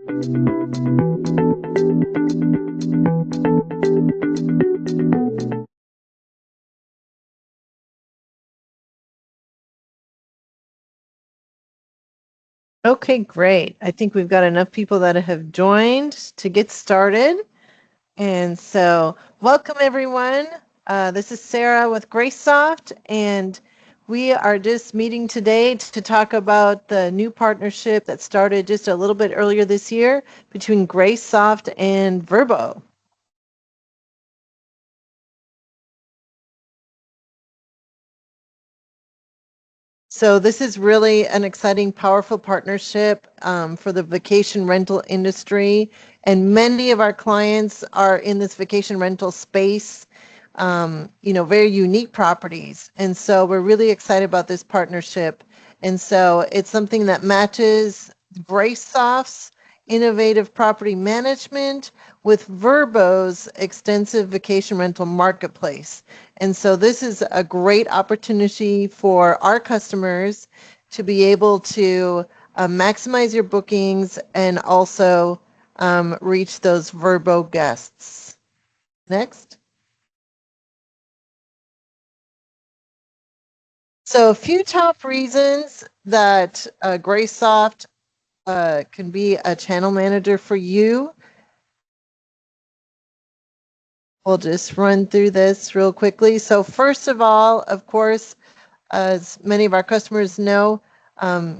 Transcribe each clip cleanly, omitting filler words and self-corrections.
Okay, great. I think we've got enough people that have joined to get started. And so, welcome everyone. This is Sarah with GraceSoft, and we are just meeting today to talk about the new partnership that started just a little bit earlier this year between GraceSoft and Vrbo. So this is really an exciting, powerful partnership for the vacation rental industry. And many of our clients are in this vacation rental space, very unique properties. And so we're really excited about this partnership. And so it's something that matches GraceSoft's innovative property management with Vrbo's extensive vacation rental marketplace. And so this is a great opportunity for our customers to be able to maximize your bookings and also reach those Vrbo guests. Next. So a few top reasons that GraceSoft can be a channel manager for you. We'll just run through this real quickly. So first of all, of course, as many of our customers know,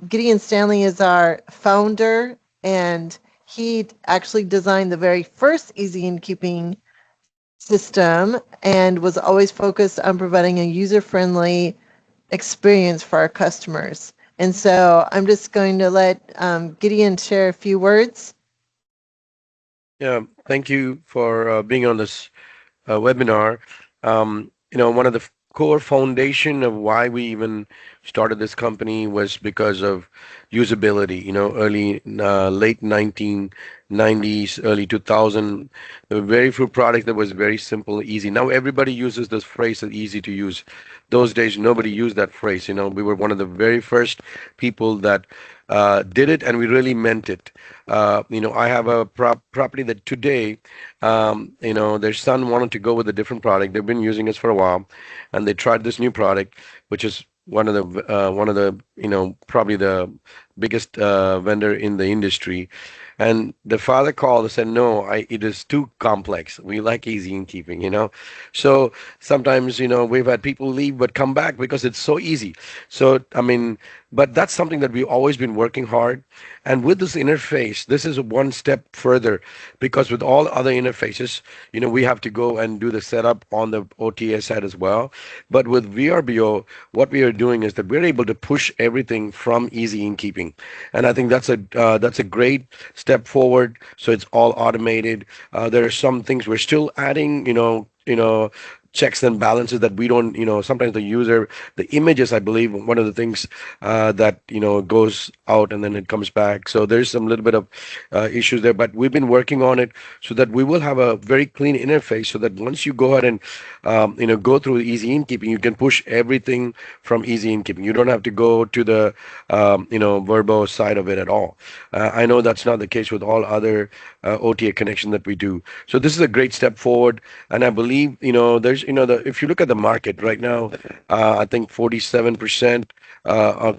Gideon Stanley is our founder, and he actually designed the very first easy innkeeping system and was always focused on providing a user-friendly experience for our customers. And so I'm just going to let Gideon share a few words. Yeah, thank you for being on this webinar. One of the core foundation of why we even started this company was because of usability. Late 1990s, early 2000, there were very few products that was very simple, easy. Now everybody uses this phrase, easy to use. Those days, nobody used that phrase. We were one of the very first people that did it, and we really meant it. I have a property that today, their son wanted to go with a different product. They've been using us for a while, and they tried this new product, which is one of the probably the biggest vendor in the industry. And the father called and said, "No, it is too complex. We like easy in keeping. So sometimes, we've had people leave but come back because it's so easy. So, I mean, but that's something that we've always been working hard. And with this interface, this is one step further, because with all other interfaces, we have to go and do the setup on the OTA side as well. But with VRBO, what we are doing is that we're able to push everything from easy in keeping. And I think that's a great step forward. So it's all automated. There are some things we're still adding, checks and balances that we don't, sometimes the images, I believe, one of the things that, goes out and then it comes back. So there's some little bit of issues there, but we've been working on it so that we will have a very clean interface, so that once you go ahead and, go through easy inkeeping, you can push everything from easy inkeeping. You don't have to go to the, Vrbo side of it at all. I know that's not the case with all other OTA connection that we do. So this is a great step forward. And I believe, there's, if you look at the market right now, I think 47%,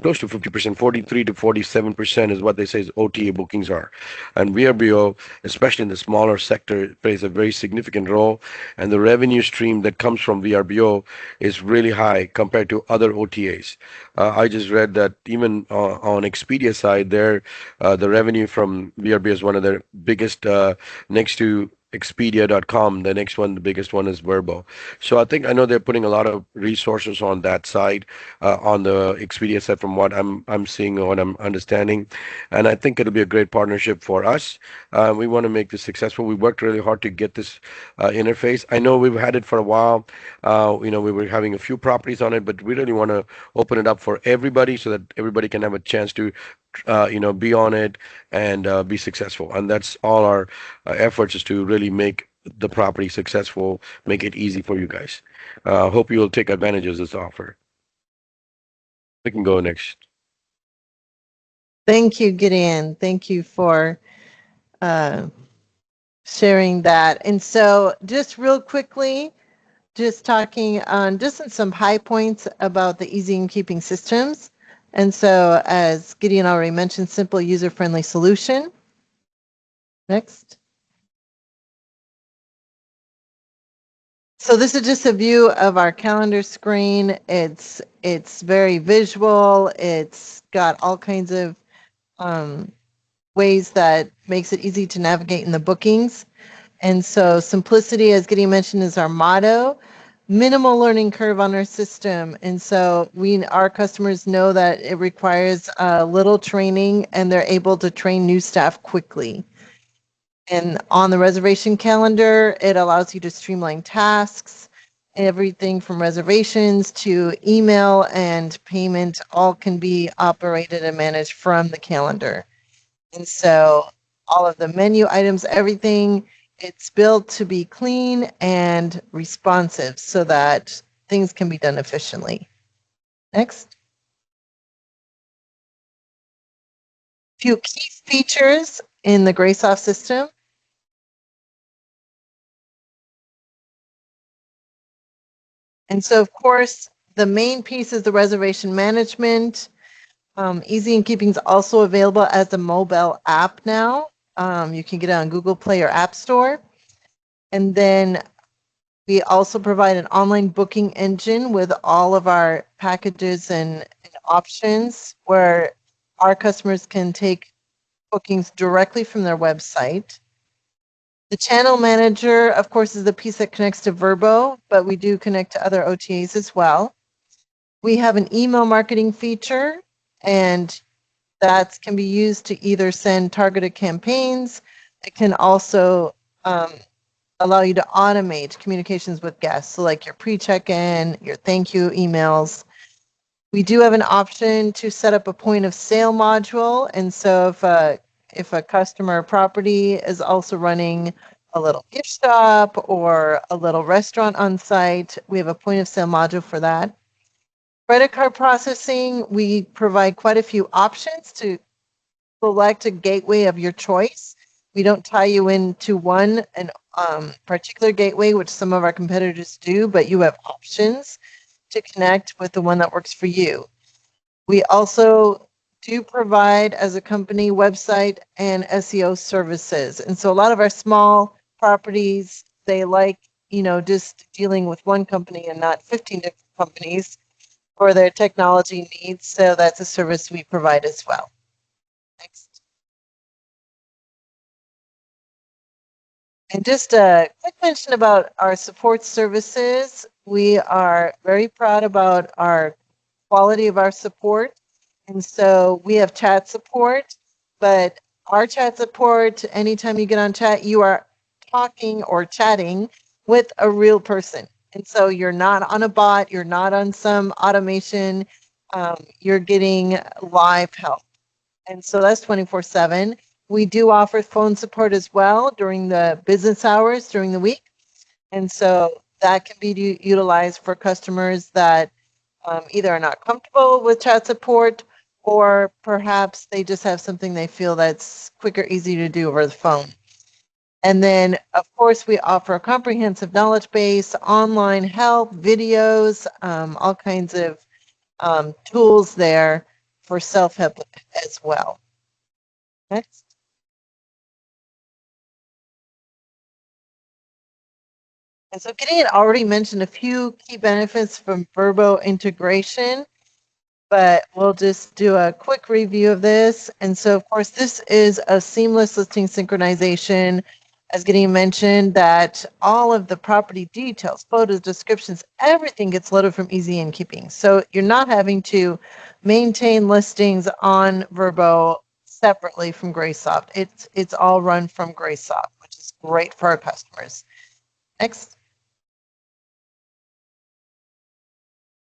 close to 50%, 43 to 47% is what they say is OTA bookings are. And VRBO, especially in the smaller sector, plays a very significant role. And the revenue stream that comes from VRBO is really high compared to other OTAs. I just read that even on Expedia side, the revenue from VRBO is one of their biggest, next to Expedia.com. The next one, the biggest one, is Vrbo. So I know they're putting a lot of resources on that side, on the Expedia side, from what I'm seeing or what I'm understanding. And I think it'll be a great partnership for us. We want to make this successful. We worked really hard to get this interface. I know we've had it for a while. We were having a few properties on it, but we really want to open it up for everybody so that everybody can have a chance to be on it and be successful. And that's all our efforts, is to really make the property successful, make it easy for you guys. Hope you will take advantage of this offer. We can go next. Thank you, Gideon. Thank you for sharing that. And so just real quickly, just talking on just some high points about the easy in keeping systems. And so as Gideon already mentioned, simple user-friendly solution. Next. So this is just a view of our calendar screen. It's very visual. It's got all kinds of ways that makes it easy to navigate in the bookings. And so simplicity, as Gideon mentioned, is our motto. Minimal learning curve on our system. And so our customers know that it requires little training and they're able to train new staff quickly. And on the reservation calendar, it allows you to streamline tasks. Everything from reservations to email and payment all can be operated and managed from the calendar. And so all of the menu items, everything, it's built to be clean and responsive so that things can be done efficiently. Next. Few key features in the GraceSoft system. And so, of course, the main piece is the reservation management. Easy in Keeping is also available as a mobile app now. You can get it on Google Play or App Store. And then we also provide an online booking engine with all of our packages and options where our customers can take bookings directly from their website. The channel manager, of course, is the piece that connects to Vrbo, but we do connect to other OTAs as well. We have an email marketing feature, and that can be used to either send targeted campaigns. It can also allow you to automate communications with guests, so like your pre-check-in, your thank you emails. We do have an option to set up a point of sale module, and so if a customer property is also running a little gift shop or a little restaurant on site, we have a point of sale module for that. Credit card processing, we provide quite a few options to select a gateway of your choice. We don't tie you into one particular gateway, which some of our competitors do, but you have options to connect with the one that works for you. We also do provide, as a company, website and SEO services. And so a lot of our small properties, they like, just dealing with one company and not 15 different companies for their technology needs. So that's a service we provide as well. Next. And just a quick mention about our support services. We are very proud about our quality of our support. And so we have chat support, but our chat support, anytime you get on chat, you are talking or chatting with a real person. And so you're not on a bot, you're not on some automation, you're getting live help. And so that's 24/7. We do offer phone support as well during the business hours during the week. And so that can be utilized for customers that either are not comfortable with chat support or perhaps they just have something they feel that's quick or easy to do over the phone. And then, of course, we offer a comprehensive knowledge base, online help, videos, all kinds of tools there for self-help as well. Next. And so Gideon already mentioned a few key benefits from Vrbo integration, but we'll just do a quick review of this. And so, of course, this is a seamless listing synchronization. As Gideon mentioned, that all of the property details, photos, descriptions, everything gets loaded from Easy in Keeping. So you're not having to maintain listings on Vrbo separately from GraceSoft. It's all run from GraceSoft, which is great for our customers. Next.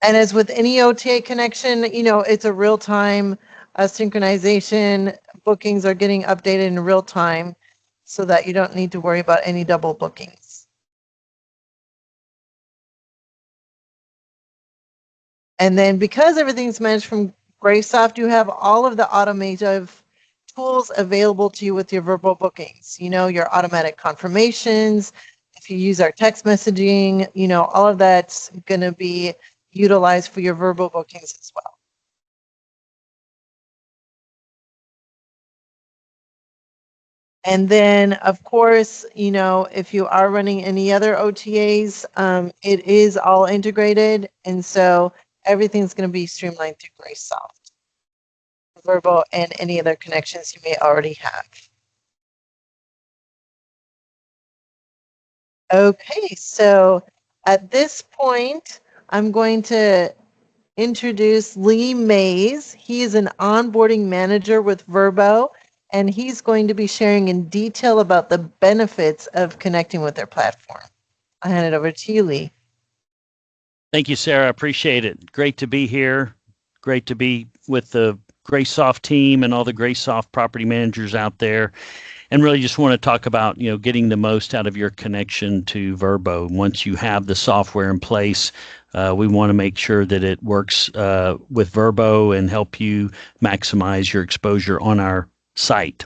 And as with any OTA connection, it's a real-time synchronization. Bookings are getting updated in real time so that you don't need to worry about any double bookings. And then because everything's managed from GraceSoft, you have all of the automative tools available to you with your Vrbo bookings. Your automatic confirmations. If you use our text messaging, all of that's going to be utilized for your Vrbo bookings as well. And then, of course, if you are running any other OTAs, it is all integrated. And so everything's going to be streamlined through GraceSoft Vrbo and any other connections you may already have. Okay, so at this point, I'm going to introduce LeeMaaz. He is an onboarding manager with Vrbo, and he's going to be sharing in detail about the benefits of connecting with their platform. I'll hand it over to you, Lee. Thank you, Sarah. I appreciate it. Great to be here. Great to be with the GraceSoft team and all the GraceSoft property managers out there. And really just want to talk about, getting the most out of your connection to Vrbo. Once you have the software in place, we want to make sure that it works with Vrbo and help you maximize your exposure on our site.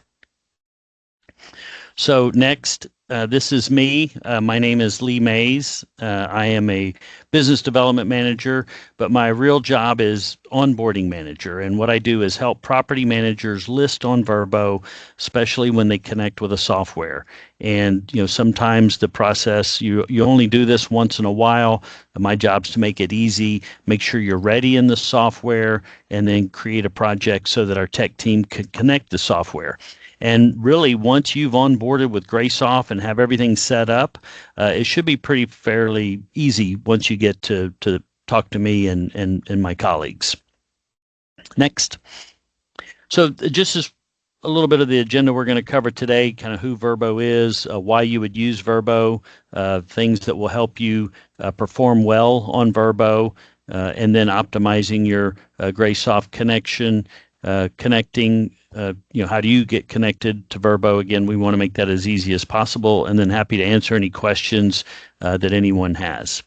So next, this is me. My name is LeeMaaz. I am a business development manager, but my real job is onboarding manager. And what I do is help property managers list on Vrbo, especially when they connect with a software. And sometimes the process, you only do this once in a while. My job is to make it easy, make sure you're ready in the software, and then create a project so that our tech team can connect the software. And really, once you've onboarded with GraceSoft and have everything set up, it should be fairly easy once you get to talk to me and my colleagues. Next. So just as a little bit of the agenda we're going to cover today, kind of who Vrbo is, why you would use Vrbo, things that will help you perform well on Vrbo, and then optimizing your GraceSoft connection, connecting, how do you get connected to Vrbo? Again, we want to make that as easy as possible, and then happy to answer any questions that anyone has.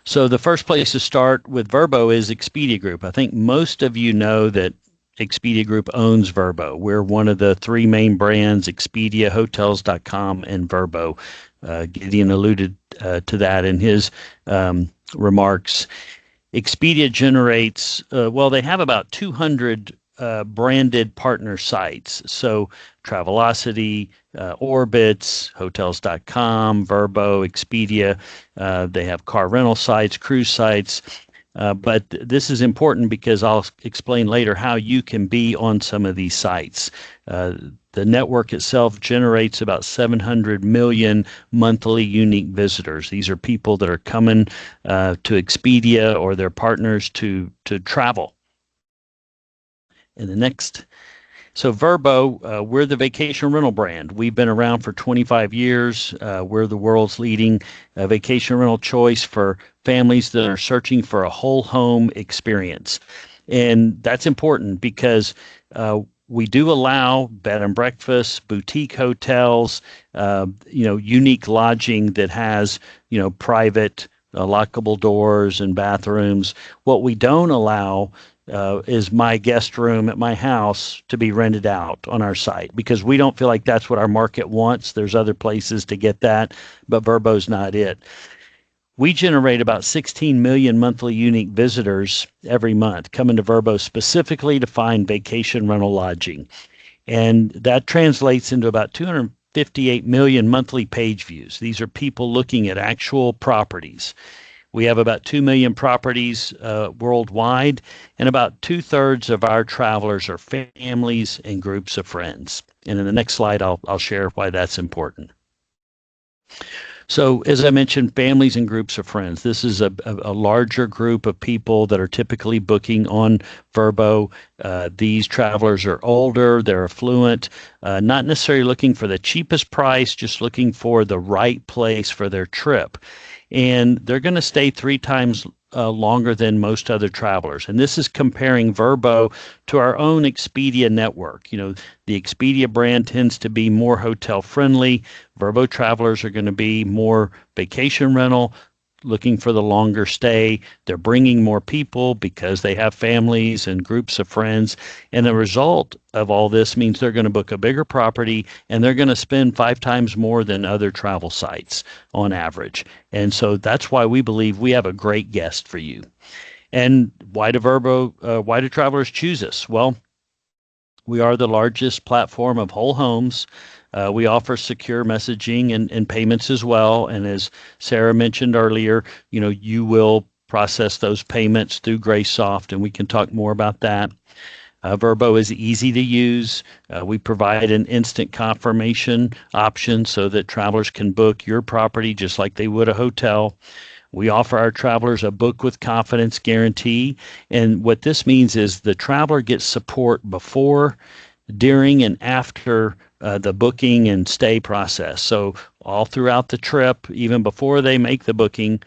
So the first place to start with Vrbo is Expedia Group. I think most of you know that Expedia Group owns Vrbo. We're one of the three main brands, Expedia, Hotels.com, and Vrbo. Gideon alluded to that in his remarks. Expedia generates, they have about 200 branded partner sites. So Travelocity, Orbitz, Hotels.com, Vrbo, Expedia. They have car rental sites, cruise sites. But this is important because I'll explain later how you can be on some of these sites. The network itself generates about 700 million monthly unique visitors. These are people that are coming to Expedia or their partners to travel. And the next. So Vrbo, we're the vacation rental brand. We've been around for 25 years. We're the world's leading vacation rental choice for families that are searching for a whole home experience. And that's important because we do allow bed and breakfast, boutique hotels, unique lodging that has, private lockable doors and bathrooms. What we don't allow is my guest room at my house to be rented out on our site because we don't feel like that's what our market wants. There's other places to get that, but Vrbo's not it. We generate about 16 million monthly unique visitors every month coming to Vrbo specifically to find vacation rental lodging. And that translates into about 258 million monthly page views. These are people looking at actual properties. We have about 2 million properties worldwide, and about 2/3 of our travelers are families and groups of friends. And in the next slide, I'll share why that's important. So as I mentioned, families and groups of friends. This is a larger group of people that are typically booking on Vrbo. These travelers are older, they're affluent, not necessarily looking for the cheapest price, just looking for the right place for their trip. And they're going to stay 3 times longer than most other travelers. And this is comparing Vrbo to our own Expedia network. The Expedia brand tends to be more hotel friendly. Vrbo travelers are going to be more vacation rental. looking for the longer stay. They're bringing more people because they have families and groups of friends. And the result of all this means they're going to book a bigger property and they're going to spend 5 times more than other travel sites on average. And so that's why we believe we have a great guest for you. And why do travelers choose us? Well, we are the largest platform of whole homes. We offer secure messaging and payments as well. And as Sarah mentioned earlier, you will process those payments through GraceSoft, and we can talk more about that. Vrbo is easy to use. We provide an instant confirmation option so that travelers can book your property just like they would a hotel. We offer our travelers a book with confidence guarantee. And what this means is the traveler gets support before, during, and after the booking and stay process. So all throughout the trip, even before they make the booking,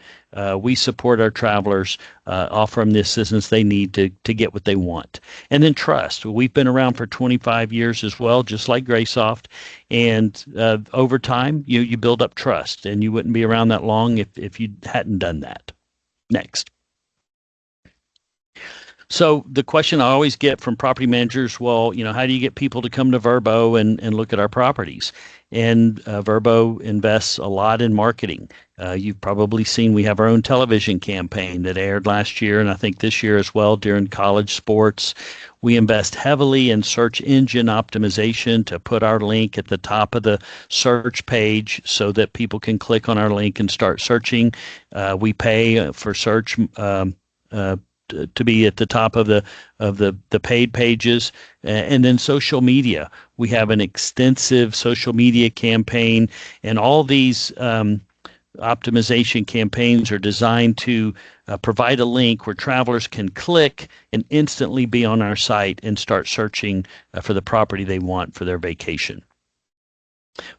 we support our travelers, offer them the assistance they need to get what they want. And then trust. We've been around for 25 years as well, just like GraceSoft. And over time, you build up trust, and you wouldn't be around that long if you hadn't done that. Next. So the question I always get from property managers, well, how do you get people to come to Vrbo and look at our properties? And Vrbo invests a lot in marketing. You've probably seen we have our own television campaign that aired last year, and I think this year as well during college sports. We invest heavily in search engine optimization to put our link at the top of the search page so that people can click on our link and start searching. We pay for search to be at the top of the paid pages. And then social media. We have an extensive social media campaign, and all these optimization campaigns are designed to provide a link where travelers can click and instantly be on our site and start searching for the property they want for their vacation.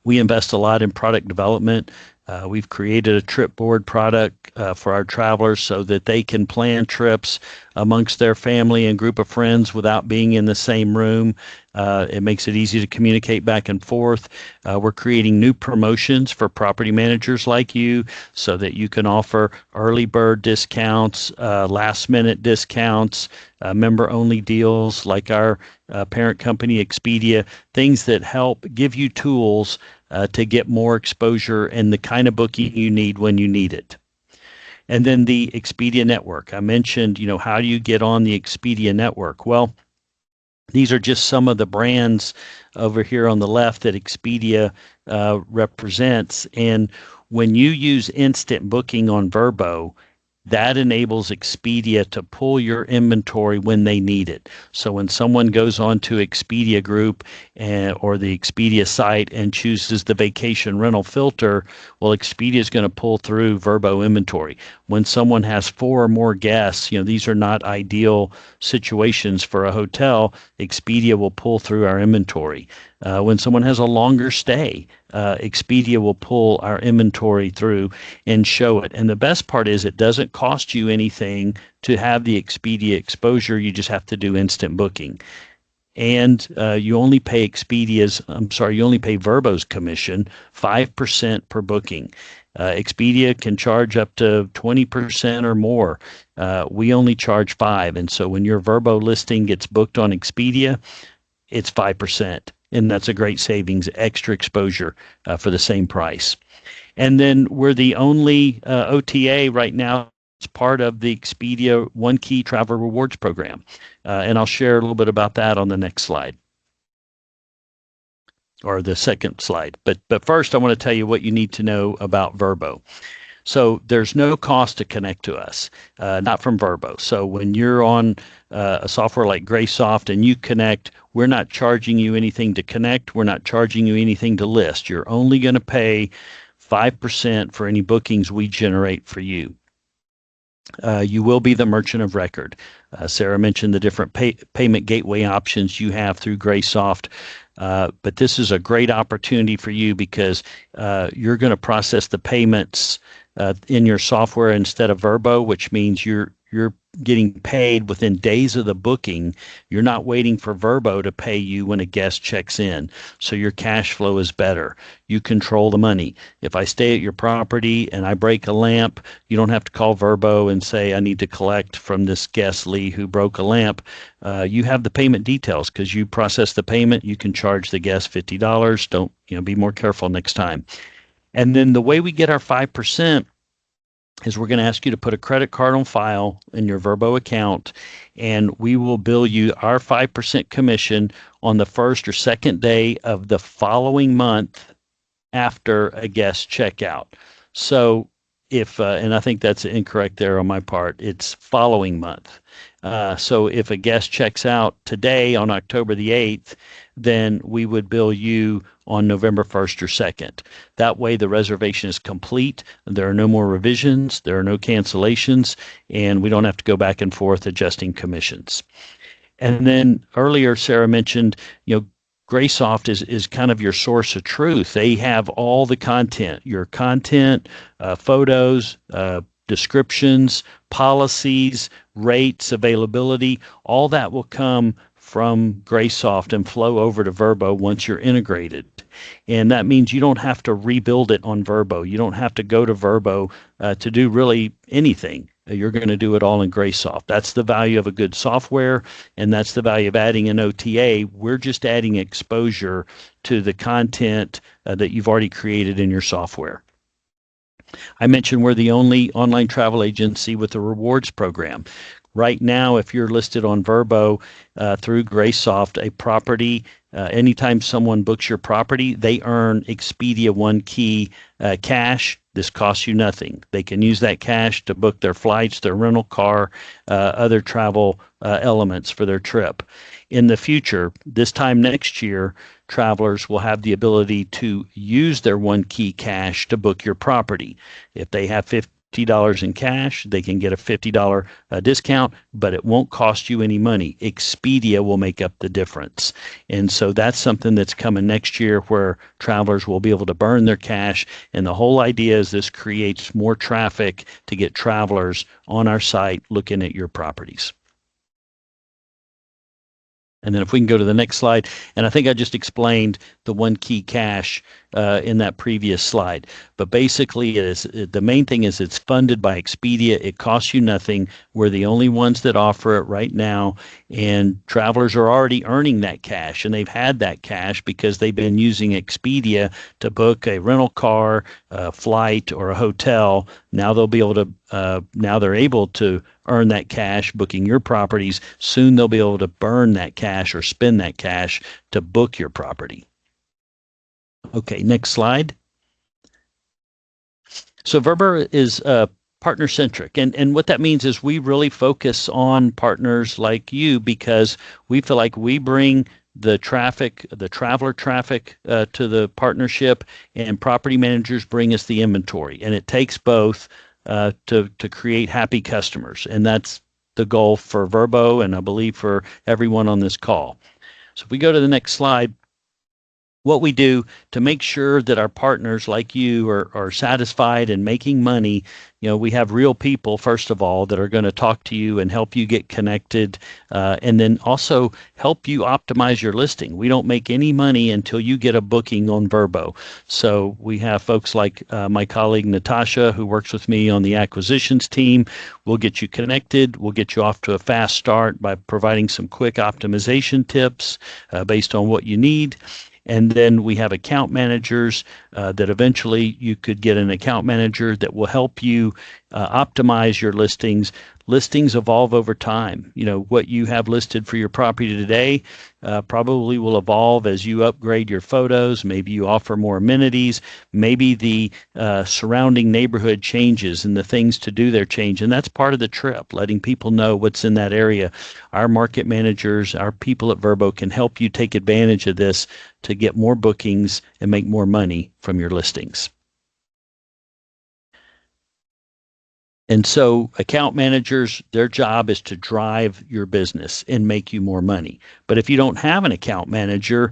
We invest a lot in product development. We've created a trip board product for our travelers so that they can plan trips amongst their family and group of friends without being in the same room. It makes it easy to communicate back and forth. We're creating new promotions for property managers like you so that you can offer early bird discounts, last minute discounts, member-only deals like our parent company Expedia, things that help give you tools to get more exposure and the kind of booking you need when you need it. And then the Expedia network. I mentioned, how do you get on the Expedia network? Well, these are just some of the brands over here on the left that Expedia represents. And when you use instant booking on Vrbo, that enables Expedia to pull your inventory when they need it. So when someone goes onto Expedia Group or the Expedia site and chooses the vacation rental filter, well, Expedia is going to pull through Vrbo inventory. When someone has 4 or more guests, these are not ideal situations for a hotel, Expedia will pull through our inventory. When someone has a longer stay, Expedia will pull our inventory through and show it. And the best part is it doesn't cost you anything to have the Expedia exposure. You just have to do instant booking. And you only pay Vrbo's commission 5% per booking. Expedia can charge up to 20% or more. We only charge 5%. And so when your Vrbo listing gets booked on Expedia, it's 5%. And that's a great savings, extra exposure for the same price. And then we're the only OTA right now. It's part of the Expedia One Key Travel Rewards program. And I'll share a little bit about that on the next slide, or the second slide. But first, I want to tell you what you need to know about Vrbo. So there's no cost to connect to us, not from Vrbo. So when you're on a software like GraceSoft and you connect, we're not charging you anything to connect. We're not charging you anything to list. You're only going to pay 5% for any bookings we generate for you. You will be the merchant of record. Sarah mentioned the different payment gateway options you have through GraceSoft. But this is a great opportunity for you because you're going to process the payments in your software instead of Vrbo, which means you're you're getting paid within days of the booking. You're not waiting for Vrbo to pay you when a guest checks in. So your cash flow is better. You control the money. If I stay at your property and I break a lamp, you don't have to call Vrbo and say, I need to collect from this guest, Lee, who broke a lamp. You have the payment details because you process the payment. You can charge the guest $50. Don't, be more careful next time. And then the way we get our 5% is we're going to ask you to put a credit card on file in your Vrbo account, and we will bill you our 5% commission on the first or second day of the following month after a guest checkout. So if, and I think that's incorrect there on my part, it's following month. So if a guest checks out today on October the 8th, then we would bill you on November 1st or 2nd. That way the reservation is complete. There are no more revisions. There are no cancellations, and we don't have to go back and forth adjusting commissions. And then earlier, Sarah mentioned, GraceSoft is kind of your source of truth. They have all the content, your content, photos, descriptions, policies, rates, availability, all that will come from GraceSoft and flow over to Vrbo once you're integrated. And that means you don't have to rebuild it on Vrbo. You don't have to go to Vrbo to do really anything. You're going to do it all in GraceSoft. That's the value of a good software, and that's the value of adding an OTA. We're just adding exposure to the content that you've already created in your software. I mentioned we're the only online travel agency with a rewards program. Right now, if you're listed on Vrbo through GraceSoft, a property, anytime someone books your property, they earn Expedia One Key cash. This costs you nothing. They can use that cash to book their flights, their rental car, other travel elements for their trip. In the future, this time next year, travelers will have the ability to use their One Key cash to book your property. If they have $50 in cash, they can get a $50 discount, but it won't cost you any money. Expedia will make up the difference. And so that's something that's coming next year where travelers will be able to burn their cash. And the whole idea is this creates more traffic to get travelers on our site looking at your properties. And then if we can go to the next slide, and I think I just explained the One Key cash in that previous slide. But basically, the main thing is it's funded by Expedia. It costs you nothing. We're the only ones that offer it right now, and travelers are already earning that cash, and they've had that cash because they've been using Expedia to book a rental car, a flight, or a hotel. Now they'll be able to. Now they're able to earn that cash booking your properties. Soon they'll be able to burn that cash or spend that cash to book your property. Okay, next slide. So Vrbo is partner-centric, and what that means is we really focus on partners like you because we feel like we bring the traffic, the traveler traffic to the partnership, and property managers bring us the inventory, and it takes both to create happy customers, and that's the goal for Vrbo, and I believe for everyone on this call. So if we go to the next slide, what we do to make sure that our partners like you are satisfied and making money, we have real people, first of all, that are going to talk to you and help you get connected, and then also help you optimize your listing. We don't make any money until you get a booking on Vrbo. So we have folks like my colleague Natasha, who works with me on the acquisitions team. We'll get you connected. We'll get you off to a fast start by providing some quick optimization tips based on what you need. And then we have account managers that eventually you could get an account manager that will help you optimize your listings. Listings evolve over time. What you have listed for your property today probably will evolve as you upgrade your photos. Maybe you offer more amenities. Maybe the surrounding neighborhood changes and the things to do there change. And that's part of the trip, letting people know what's in that area. Our market managers, our people at Vrbo can help you take advantage of this to get more bookings and make more money from your listings. And so account managers, their job is to drive your business and make you more money. But if you don't have an account manager,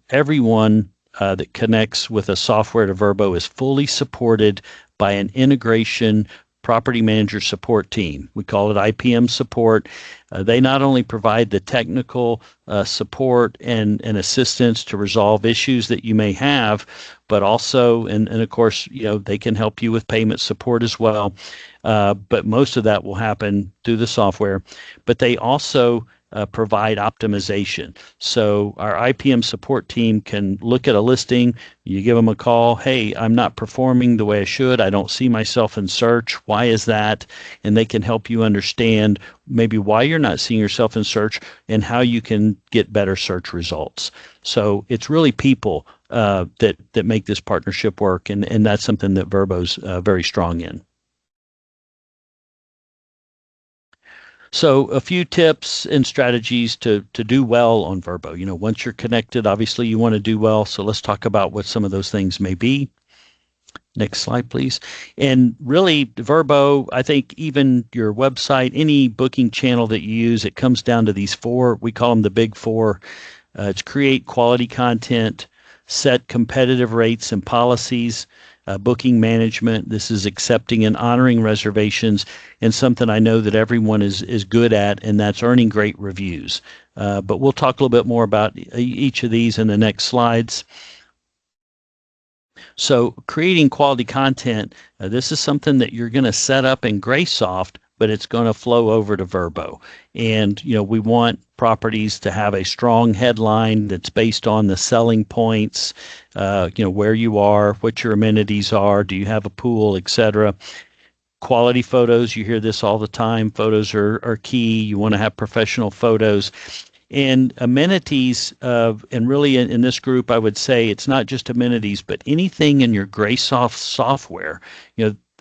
everyone that connects with a software to Vrbo is fully supported by an integration property manager support team. We call it IPM support. They not only provide the technical support and assistance to resolve issues that you may have, but also, and of course, they can help you with payment support as well. But most of that will happen through the software. But they also provide optimization. So our IPM support team can look at a listing, you give them a call, hey, I'm not performing the way I should, I don't see myself in search, why is that? And they can help you understand maybe why you're not seeing yourself in search and how you can get better search results. So it's really people that make this partnership work, and that's something that Vrbo's very strong in. So a few tips and strategies to do well on Vrbo. Once you're connected, obviously you want to do well. So let's talk about what some of those things may be. Next slide, please. And really, Vrbo, I think even your website, any booking channel that you use, it comes down to these four. We call them the big four. It's create quality content, set competitive rates and policies, booking management. This is accepting and honoring reservations, and something I know that everyone is good at, and that's earning great reviews. But we'll talk a little bit more about each of these in the next slides. So creating quality content, this is something that you're going to set up in GraceSoft, but it's going to flow over to Vrbo. And, we want properties to have a strong headline that's based on the selling points, where you are, what your amenities are, do you have a pool, etc. Quality photos, you hear this all the time. Photos are key. You want to have professional photos. And amenities, and really in this group, I would say it's not just amenities, but anything in your GraceSoft software.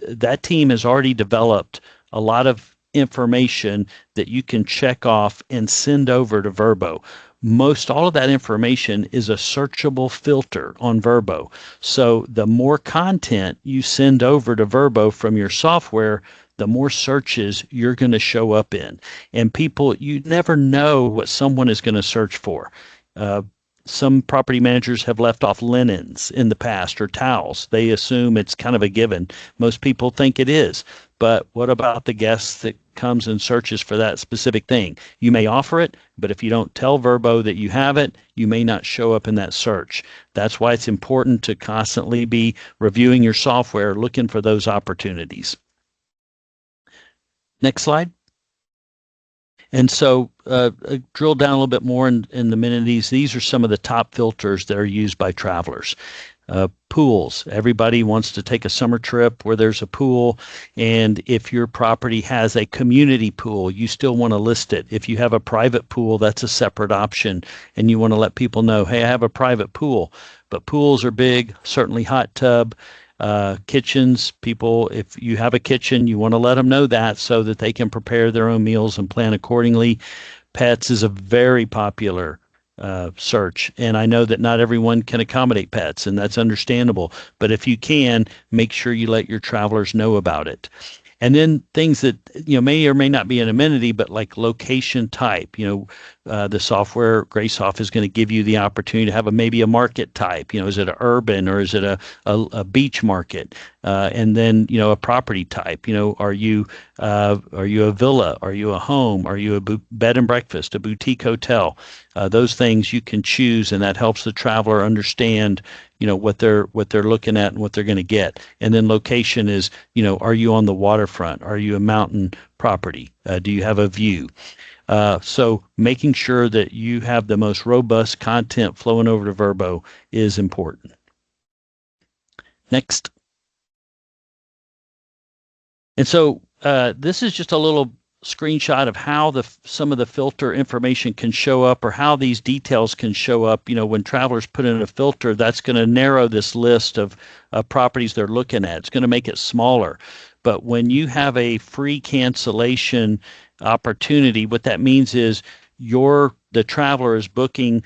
That team has already developed a lot of information that you can check off and send over to Vrbo. Most all of that information is a searchable filter on Vrbo. So the more content you send over to Vrbo from your software, the more searches you're going to show up in. And people, you never know what someone is going to search for. Some property managers have left off linens in the past or towels. They assume it's kind of a given. Most people think it is. But what about the guest that comes and searches for that specific thing? You may offer it, but if you don't tell Vrbo that you have it, you may not show up in that search. That's why it's important to constantly be reviewing your software, looking for those opportunities. Next slide. And so drill down a little bit more in the amenities. These are some of the top filters that are used by travelers. Pools. Everybody wants to take a summer trip where there's a pool. And if your property has a community pool, you still want to list it. If you have a private pool, that's a separate option. And you want to let people know, hey, I have a private pool. But pools are big, certainly hot tub. Kitchens, people, if you have a kitchen, you want to let them know that so that they can prepare their own meals and plan accordingly. Pets is a very popular search, and I know that not everyone can accommodate pets, and that's understandable. But if you can, make sure you let your travelers know about it. And then things that may or may not be an amenity, but like location type. The software GraceSoft is going to give you the opportunity to have maybe a market type. Is it an urban or is it a beach market? And then a property type. Are you a villa? Are you a home? Are you a bed and breakfast? A boutique hotel? Those things you can choose, and that helps the traveler understand what they're looking at and what they're going to get. And then location is, are you on the waterfront? Are you a mountain property? Do you have a view? So making sure that you have the most robust content flowing over to Vrbo is important. Next. And so this is just a little screenshot of how some of the filter information can show up, or how these details can show up. When travelers put in a filter, that's going to narrow this list of properties they're looking at. It's going to make it smaller. But when you have a free cancellation opportunity, what that means is the traveler is booking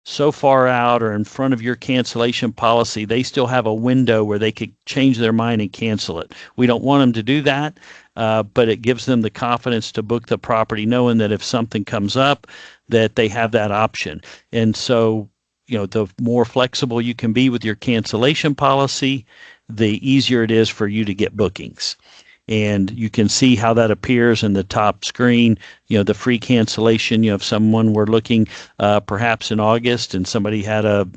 so far out or in front of your cancellation policy, they still have a window where they could change their mind and cancel it. We don't want them to do that, but it gives them the confidence to book the property, knowing that if something comes up, that they have that option. And so, the more flexible you can be with your cancellation policy, the easier it is for you to get bookings. And you can see how that appears in the top screen. The free cancellation. If someone were looking perhaps in August and somebody had a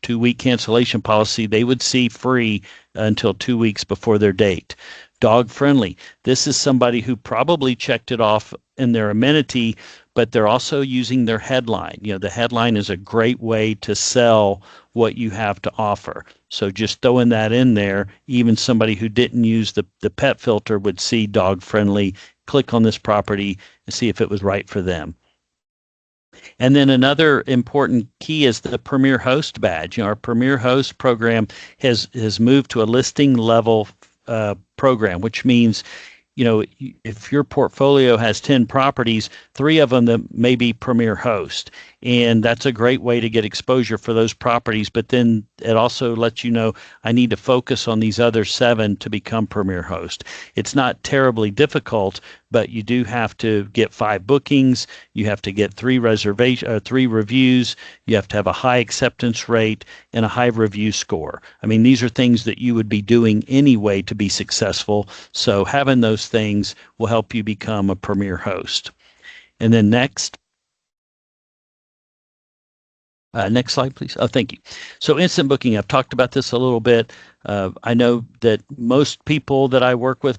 2-week cancellation policy, they would see free until 2 weeks before their date. Dog friendly. This is somebody who probably checked it off in their amenity, but they're also using their headline. The headline is a great way to sell what you have to offer. So just throwing that in there, even somebody who didn't use the pet filter would see dog friendly, click on this property and see if it was right for them. And then another important key is the Premier Host badge. Our Premier Host program has moved to a listing level program, which means if your portfolio has 10 properties, 3 of them that may be Premier Host. And that's a great way to get exposure for those properties. But then it also lets you know, I need to focus on these other 7 to become Premier Host. It's not terribly difficult, but you do have to get 5 bookings. You have to get 3 reviews. You have to have a high acceptance rate and a high review score. I mean, these are things that you would be doing anyway to be successful. So having those things will help you become a Premier Host. And then next slide, please. Oh, thank you. So instant booking, I've talked about this a little bit. I know that most people that I work with,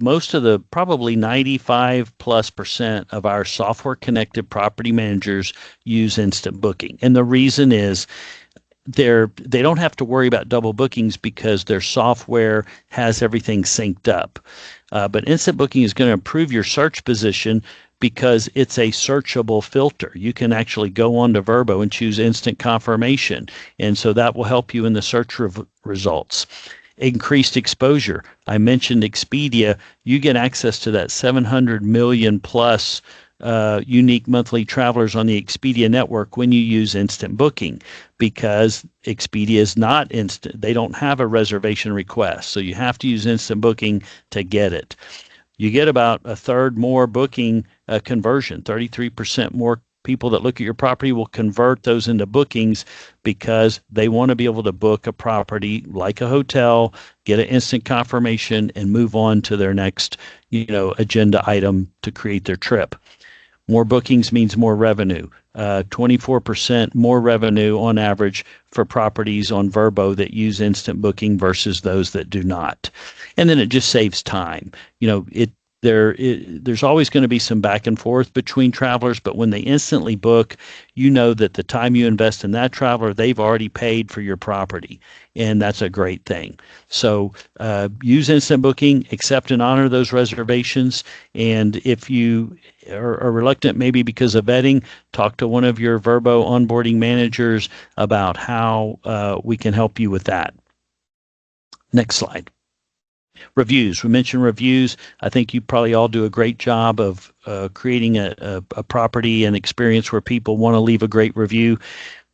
probably 95+% of our software connected property managers use instant booking. And the reason is they don't have to worry about double bookings because their software has everything synced up. But instant booking is going to improve your search position because it's a searchable filter. You can actually go onto Vrbo and choose instant confirmation. And so that will help you in the search results. Increased exposure. I mentioned Expedia. You get access to that 700 million plus unique monthly travelers on the Expedia network when you use instant booking, because Expedia is not instant. They don't have a reservation request. So you have to use instant booking to get it. You get about a third more booking conversion. 33% more people that look at your property will convert those into bookings because they want to be able to book a property like a hotel, get an instant confirmation, and move on to their next agenda item to create their trip. More bookings means more revenue. 24% more revenue on average for properties on Vrbo that use instant booking versus those that do not. And then it just saves time. There's always going to be some back and forth between travelers, but when they instantly book, you know that the time you invest in that traveler, they've already paid for your property, and that's a great thing. So use instant booking, accept and honor those reservations, and if you are reluctant, maybe because of vetting, talk to one of your Vrbo onboarding managers about how we can help you with that. Next slide. Reviews. We mentioned reviews. I think you probably all do a great job of creating a property and experience where people want to leave a great review.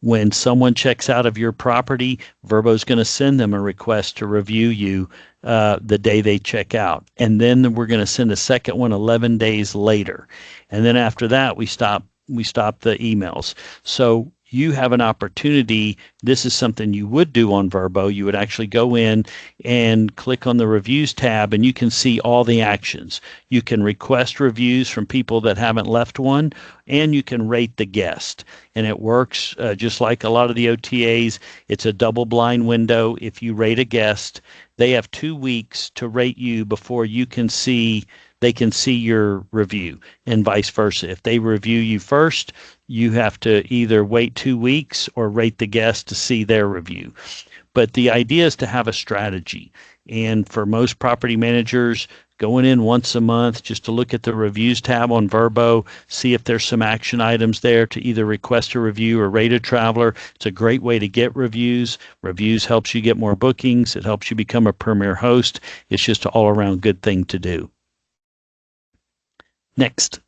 When someone checks out of your property, Vrbo is going to send them a request to review you the day they check out. And then we're going to send a second one 11 days later. And then after that, we stop the emails. So you have an opportunity. This is something you would do on Vrbo. You would actually go in and click on the reviews tab, and you can see all the actions. You can request reviews from people that haven't left one, and you can rate the guest. And it works just like a lot of the OTAs. It's a double blind window. If you rate a guest, they have 2 weeks to rate you before they can see your review, and vice versa. If they review you first, you have to either wait 2 weeks or rate the guest to see their review. But the idea is to have a strategy. And for most property managers, going in once a month just to look at the reviews tab on Vrbo, see if there's some action items there to either request a review or rate a traveler. It's a great way to get reviews. Reviews helps you get more bookings. It helps you become a Premier Host. It's just an all-around good thing to do. Next.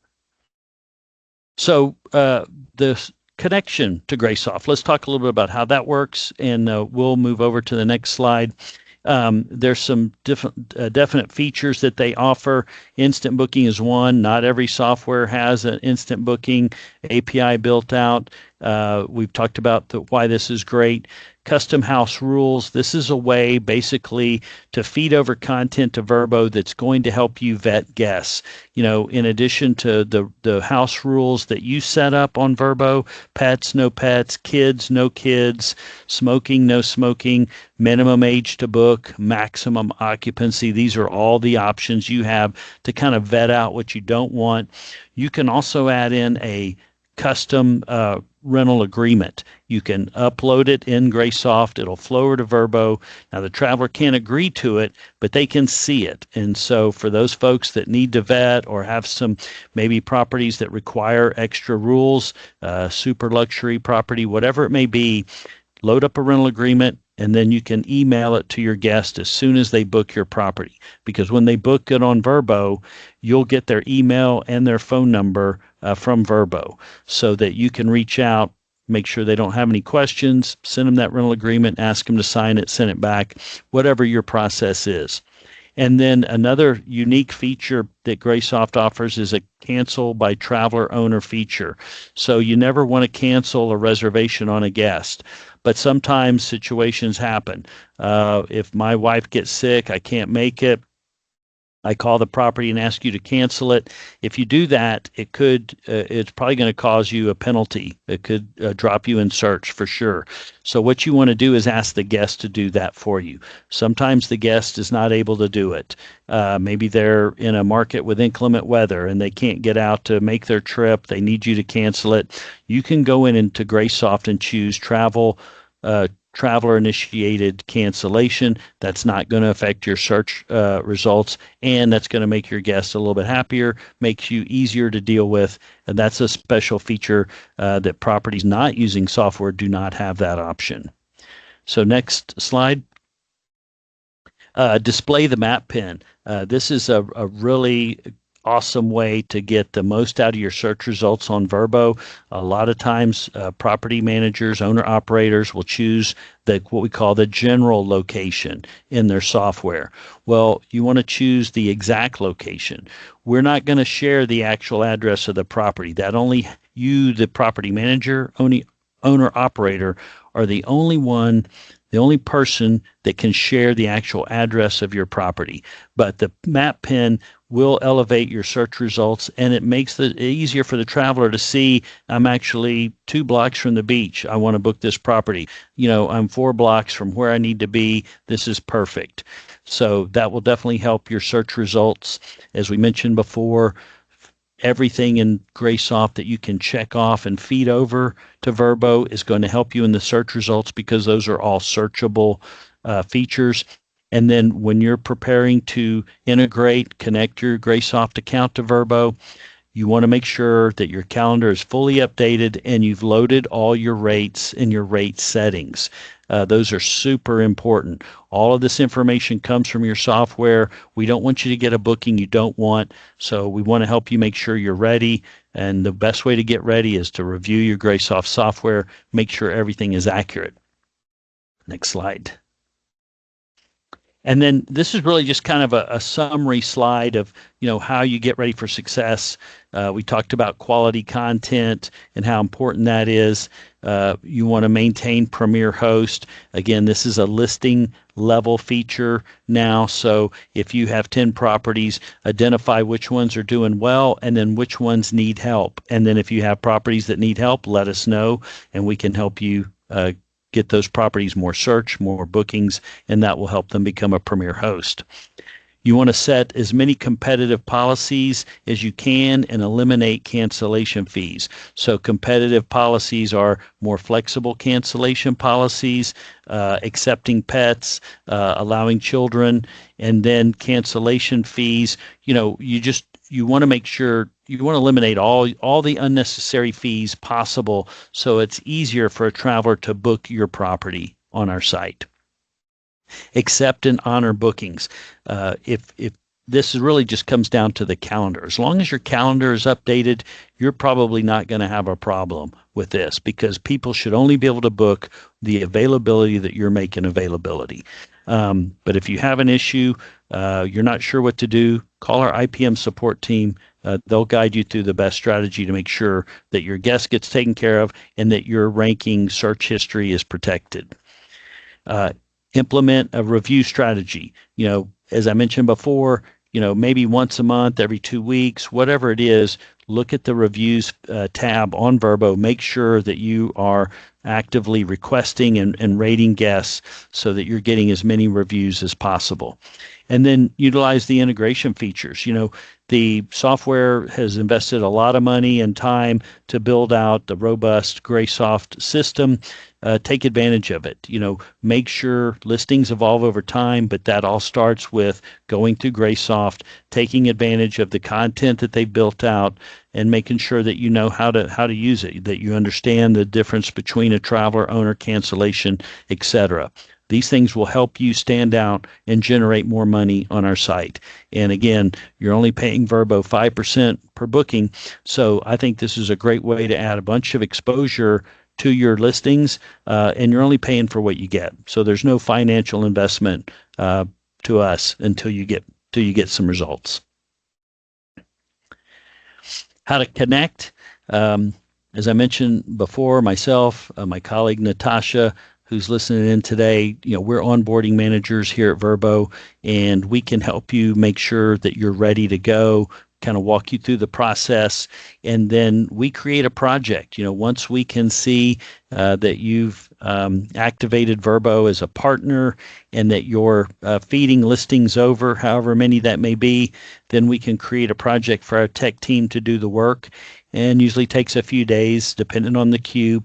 So the connection to GraceSoft. Let's talk a little bit about how that works, and we'll move over to the next slide. There's some definite features that they offer. Instant booking is one. Not every software has an instant booking API built out. We've talked about why this is great. custom house rules. This is a way basically to feed over content to Vrbo that's going to help you vet guests. In addition to the house rules that you set up on Vrbo, pets, no pets, kids, no kids, smoking, no smoking, minimum age to book, maximum occupancy. These are all the options you have to kind of vet out what you don't want. You can also add in a custom rental agreement. You can upload it in GraceSoft. It'll flow over to Vrbo. Now, the traveler can't agree to it, but they can see it. And so for those folks that need to vet or have some maybe properties that require extra rules, super luxury property, whatever it may be, load up a rental agreement, and then you can email it to your guest as soon as they book your property. Because when they book it on Vrbo, you'll get their email and their phone number from Vrbo so that you can reach out, make sure they don't have any questions, send them that rental agreement, ask them to sign it, send it back, whatever your process is. And then another unique feature that GraceSoft offers is a cancel by traveler owner feature. So you never want to cancel a reservation on a guest. But sometimes situations happen. If my wife gets sick, I can't make it, I call the property and ask you to cancel it. If you do that, it's probably going to cause you a penalty. It could drop you in search for sure. So what you want to do is ask the guest to do that for you. Sometimes the guest is not able to do it. Maybe they're in a market with inclement weather and they can't get out to make their trip. They need you to cancel it. You can go into GraceSoft and choose traveler-initiated cancellation. That's not going to affect your search results, and that's going to make your guests a little bit happier, makes you easier to deal with, and that's a special feature that properties not using software do not have that option. So next slide. Display the map pin. This is a really awesome way to get the most out of your search results on Vrbo. A lot of times, property managers, owner-operators will choose what we call the general location in their software. Well, you want to choose the exact location. We're not going to share the actual address of the property. That only you, the property manager, owner-operator, are the only person that can share the actual address of your property. But the map pin will elevate your search results, and it makes it easier for the traveler to see, I'm actually 2 blocks from the beach. I want to book this property. I'm 4 blocks from where I need to be. This is perfect. So that will definitely help your search results. As we mentioned before, everything in GraceSoft that you can check off and feed over to Vrbo is going to help you in the search results because those are all searchable features. And then when you're preparing to connect your GraceSoft account to Vrbo, you want to make sure that your calendar is fully updated and you've loaded all your rates and your rate settings. Those are super important. All of this information comes from your software. We don't want you to get a booking you don't want, so we want to help you make sure you're ready. And the best way to get ready is to review your GraceSoft software, make sure everything is accurate. Next slide. And then this is really just kind of a summary slide of, how you get ready for success. We talked about quality content and how important that is. You want to maintain Premier Host. Again, this is a listing level feature now. So if you have 10 properties, identify which ones are doing well and then which ones need help. And then if you have properties that need help, let us know and we can help you get those properties more search, more bookings, and that will help them become a premier host. You want to set as many competitive policies as you can and eliminate cancellation fees. So competitive policies are more flexible cancellation policies, accepting pets, allowing children, and then cancellation fees. You want to make sure you want to eliminate all the unnecessary fees possible so it's easier for a traveler to book your property on our site. Accept and honor bookings. If this really just comes down to the calendar. As long as your calendar is updated, you're probably not going to have a problem with this because people should only be able to book the availability that you're making availability. But if you have an issue, you're not sure what to do, call our IPM support team. They'll guide you through the best strategy to make sure that your guest gets taken care of and that your ranking search history is protected. implement a review strategy. As I mentioned before, maybe once a month, every 2 weeks, whatever it is, look at the reviews tab on Vrbo. Make sure that you are actively requesting and rating guests so that you're getting as many reviews as possible. And then utilize the integration features. The software has invested a lot of money and time to build out the robust GraceSoft system. Take advantage of it. Make sure listings evolve over time, but that all starts with going through GraceSoft, taking advantage of the content that they've built out, and making sure that you know how to use it, that you understand the difference between a traveler, owner, cancellation, etc. These things will help you stand out and generate more money on our site. And again, you're only paying Vrbo 5% per booking. So I think this is a great way to add a bunch of exposure to your listings, and you're only paying for what you get. So there's no financial investment to us until you get some results. How to connect? As I mentioned before, myself, my colleague Natasha, who's listening in today, we're onboarding managers here at Vrbo, and we can help you make sure that you're ready to go, kind of walk you through the process, and then we create a project. Once we can see that you've activated Vrbo as a partner and that you're feeding listings over, however many that may be, then we can create a project for our tech team to do the work, and usually takes a few days depending on the queue.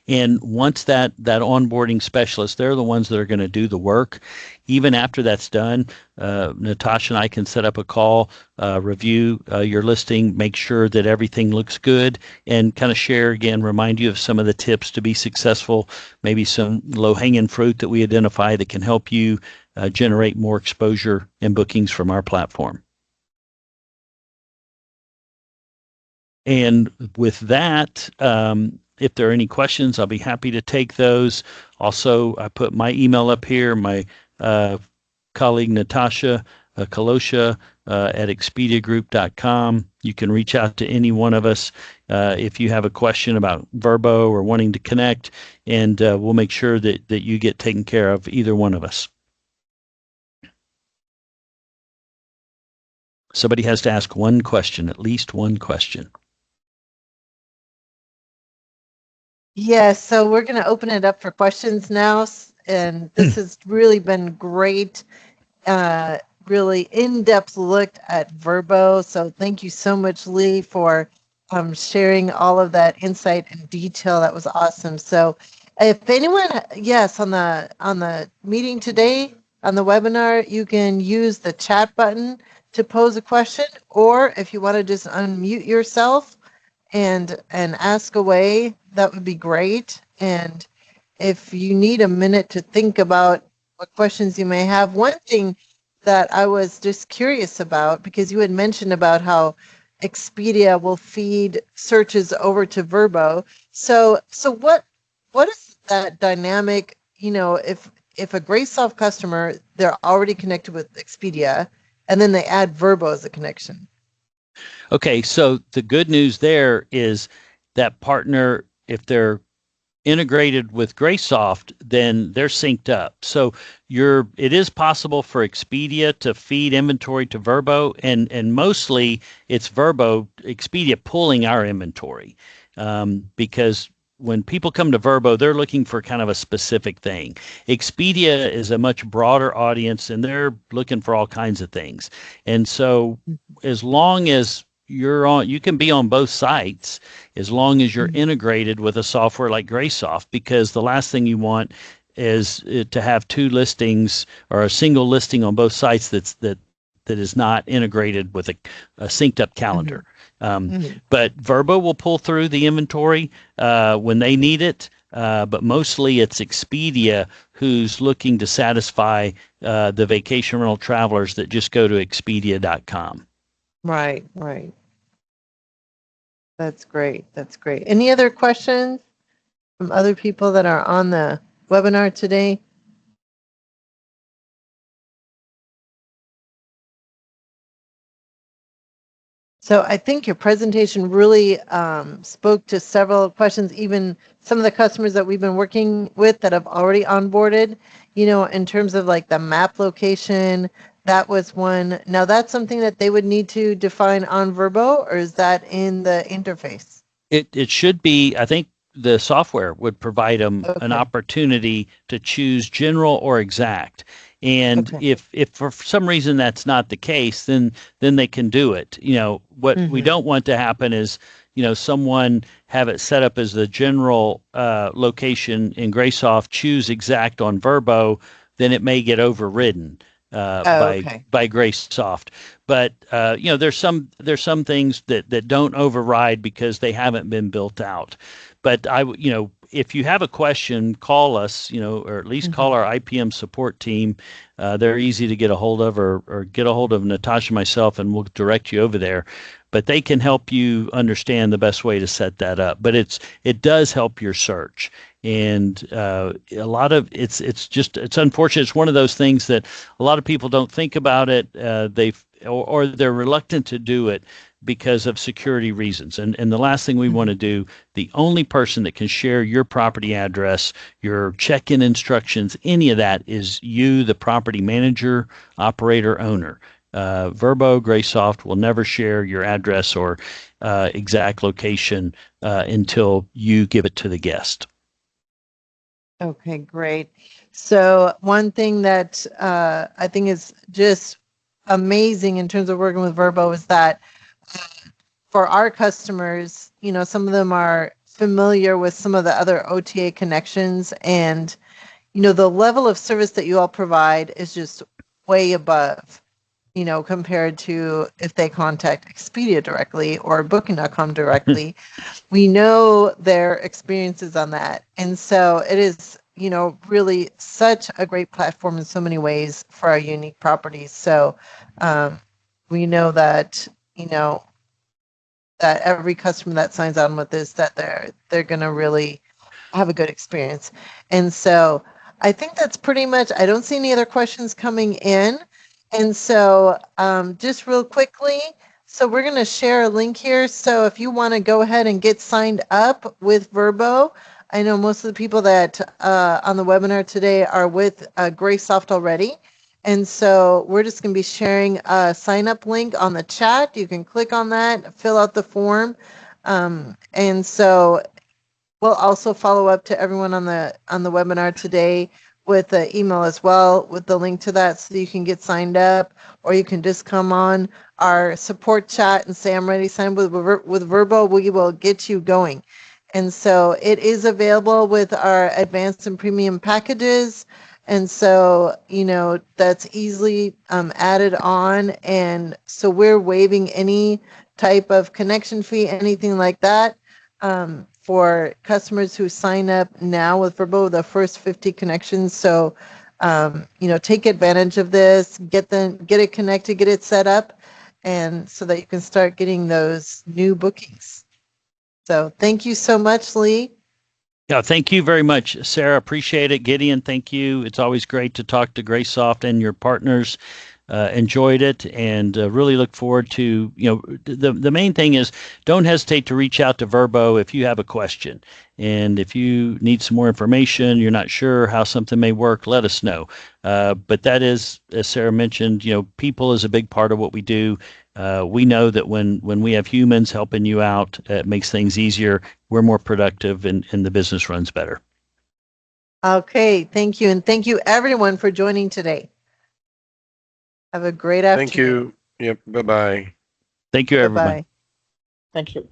And once that onboarding specialist, they're the ones that are going to do the work. Even after that's done, Natasha and I can set up a call, review your listing, make sure that everything looks good, and kind of share again, remind you of some of the tips to be successful, maybe some low-hanging fruit that we identify that can help you generate more exposure and bookings from our platform. And with that, if there are any questions, I'll be happy to take those. Also, I put my email up here. My colleague Natasha Kolosha at expediagroup.com. You can reach out to any one of us if you have a question about Vrbo or wanting to connect, and we'll make sure that you get taken care of, either one of us. Somebody has to ask one question, at least one question. Yes, so we're going to open it up for questions now, and this has really been great, really in-depth look at Vrbo. So thank you so much, Lee, for sharing all of that insight and detail. That was awesome. So if anyone, yes, on the meeting today, on the webinar, you can use the chat button to pose a question, or if you want to just unmute yourself and ask away, that would be great. And if you need a minute to think about what questions you may have, one thing that I was just curious about, because you had mentioned about how Expedia will feed searches over to Vrbo. So what is that dynamic? If a GraceSoft customer, they're already connected with Expedia, and then they add Vrbo as a connection. Okay, so the good news there is that partner, if they're integrated with GraceSoft, then they're synced up. So it is possible for Expedia to feed inventory to Vrbo, and mostly it's Expedia pulling our inventory, because when people come to Vrbo, they're looking for kind of a specific thing. Expedia is a much broader audience, and they're looking for all kinds of things. And so as long as you can be on both sites as long as you're integrated with a software like GraceSoft, because the last thing you want is to have two listings or a single listing on both sites that is not integrated with a synced up calendar. But Vrbo will pull through the inventory when they need it, but mostly it's Expedia who's looking to satisfy the vacation rental travelers that just go to expedia.com. Right. That's great. Any other questions from other people that are on the webinar today? So I think your presentation really spoke to several questions, even some of the customers that we've been working with that have already onboarded, in terms of like the map location, that was one. Now that's something that they would need to define on Vrbo, or is that in the interface? It should be, I think the software would provide them an Okay. opportunity to choose general or exact. And Okay. if for some reason that's not the case, then they can do it. What we Mm-hmm. don't want to happen is, someone have it set up as the general location in GraceSoft, choose exact on Vrbo, then it may get overridden Oh, by okay. GraceSoft. But there's some things that don't override because they haven't been built out. But if you have a question, call us, or at least call Mm-hmm. our IPM support team. They're easy to get a hold of, or get a hold of Natasha, myself, and we'll direct you over there. But they can help you understand the best way to set that up. But it does help your search. And a lot of it's unfortunate. It's one of those things that a lot of people don't think about it. Or they're reluctant to do it because of security reasons. And the last thing we want to do, the only person that can share your property address, your check-in instructions, any of that is you, the property manager, operator, owner. Vrbo, GraceSoft will never share your address or exact location until you give it to the guest. Okay, great. So one thing that I think is just amazing in terms of working with Vrbo is that for our customers, some of them are familiar with some of the other OTA connections, and the level of service that you all provide is just way above, compared to if they contact Expedia directly or Booking.com directly. We know their experiences on that. And so it is, really such a great platform in so many ways for our unique properties. So we know that, that every customer that signs on with this, that they're going to really have a good experience. And so I think that's pretty much, I don't see any other questions coming in. And so just real quickly, so we're going to share a link here. So if you want to go ahead and get signed up with Vrbo, I know most of the people that on the webinar today are with GraceSoft already. And so we're just going to be sharing a sign up link on the chat. You can click on that, fill out the form. And so we'll also follow up to everyone on the webinar today with an email as well with the link to that, so you can get signed up, or you can just come on our support chat and say, I'm ready to sign up with Vrbo. We will get you going. And so it is available with our advanced and premium packages. And so, that's easily added on. And so we're waiving any type of connection fee, anything like that. For customers who sign up now with Vrbo, the first 50 connections. So, take advantage of this, get it connected, get it set up, and so that you can start getting those new bookings. So thank you so much, Lee. Yeah, thank you very much, Sarah. Appreciate it. Gideon, thank you. It's always great to talk to GraceSoft and your partners. Enjoyed it, and really look forward to, the main thing is, don't hesitate to reach out to Vrbo if you have a question. And if you need some more information, you're not sure how something may work, let us know. But that is, as Sarah mentioned, people is a big part of what we do. We know that when we have humans helping you out, it makes things easier. We're more productive, and the business runs better. Okay, thank you. And thank you everyone for joining today. Have a great afternoon. Thank you. Yep. Bye-bye. Thank you, everyone. Bye-bye. Thank you.